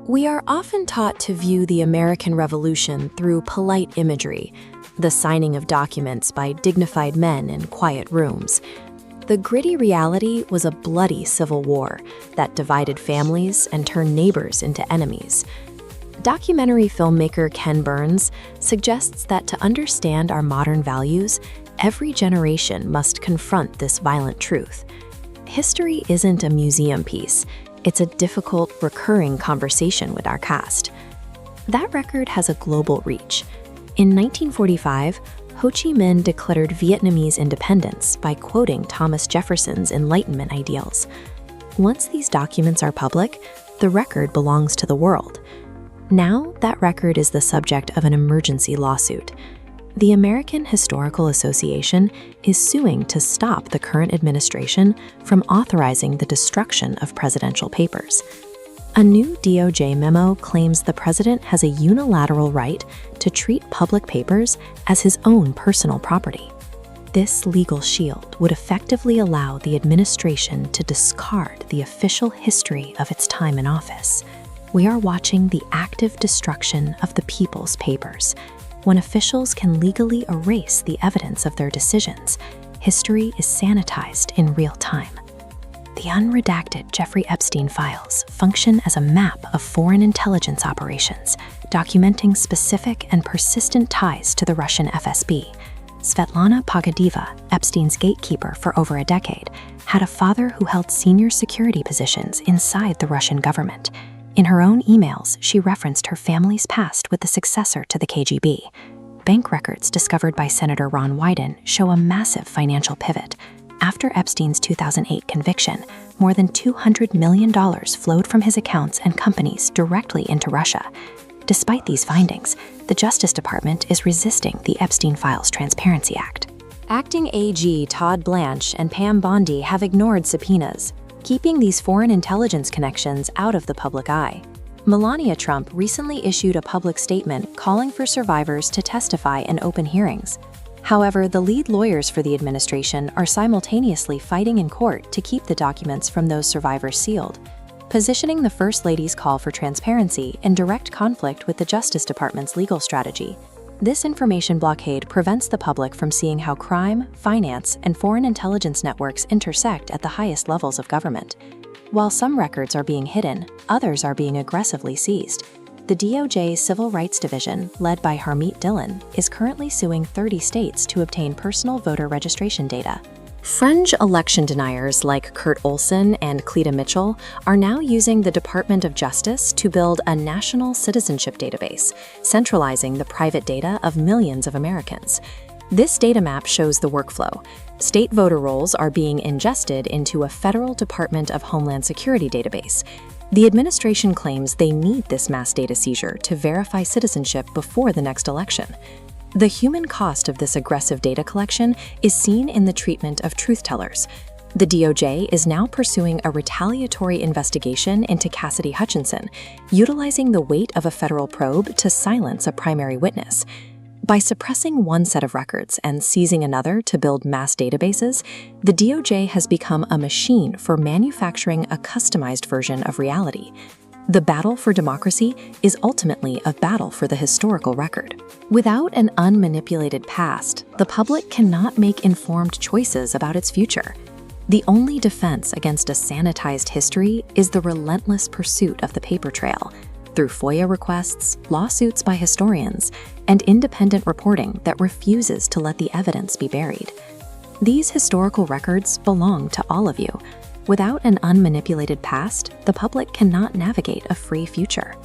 We are often taught to view the American Revolution through polite imagery, the signing of documents by dignified men in quiet rooms. The gritty reality was a bloody civil war that divided families and turned neighbors into enemies. Documentary filmmaker Ken Burns suggests that to understand our modern values, every generation must confront this violent truth. History isn't a museum piece. It's a difficult, recurring conversation with our past. That record has a global reach. In 1945, Ho Chi Minh declared Vietnamese independence by quoting Thomas Jefferson's Enlightenment ideals. Once these documents are public, the record belongs to the world. Now, that record is the subject of an emergency lawsuit. The American Historical Association is suing to stop the current administration from authorizing the destruction of presidential papers. A new DOJ memo claims the president has a unilateral right to treat public papers as his own personal property. This legal shield would effectively allow the administration to discard the official history of its time in office. We are watching the active destruction of the people's papers. When officials can legally erase the evidence of their decisions, history is sanitized in real time. The unredacted Jeffrey Epstein files function as a map of foreign intelligence operations, documenting specific and persistent ties to the Russian FSB. Svetlana Pogodieva, Epstein's gatekeeper for over a decade, had a father who held senior security positions inside the Russian government. In her own emails, she referenced her family's past with the successor to the KGB. Bank records discovered by Senator Ron Wyden show a massive financial pivot. After Epstein's 2008 conviction, more than $200 million flowed from his accounts and companies directly into Russia. Despite these findings, the Justice Department is resisting the Epstein Files Transparency Act. Acting AG Todd Blanche and Pam Bondi have ignored subpoenas, keeping these foreign intelligence connections out of the public eye. Melania Trump recently issued a public statement calling for survivors to testify in open hearings. However, the lead lawyers for the administration are simultaneously fighting in court to keep the documents from those survivors sealed, positioning the First Lady's call for transparency in direct conflict with the Justice Department's legal strategy. This information blockade prevents the public from seeing how crime, finance, and foreign intelligence networks intersect at the highest levels of government. While some records are being hidden, others are being aggressively seized. The DOJ's Civil Rights Division, led by Harmeet Dillon, is currently suing 30 states to obtain personal voter registration data. Fringe election deniers like Kurt Olson and Cleta Mitchell are now using the Department of Justice to build a national citizenship database, centralizing the private data of millions of Americans. This data map shows the workflow. State voter rolls are being ingested into a federal Department of Homeland Security database. The administration claims they need this mass data seizure to verify citizenship before the next election. The human cost of this aggressive data collection is seen in the treatment of truth-tellers. The DOJ is now pursuing a retaliatory investigation into Cassidy Hutchinson, utilizing the weight of a federal probe to silence a primary witness. By suppressing one set of records and seizing another to build mass databases, the DOJ has become a machine for manufacturing a customized version of reality. The battle for democracy is ultimately a battle for the historical record. Without an unmanipulated past, the public cannot make informed choices about its future. The only defense against a sanitized history is the relentless pursuit of the paper trail, through FOIA requests, lawsuits by historians, and independent reporting that refuses to let the evidence be buried. These historical records belong to all of you. Without an unmanipulated past, the public cannot navigate a free future.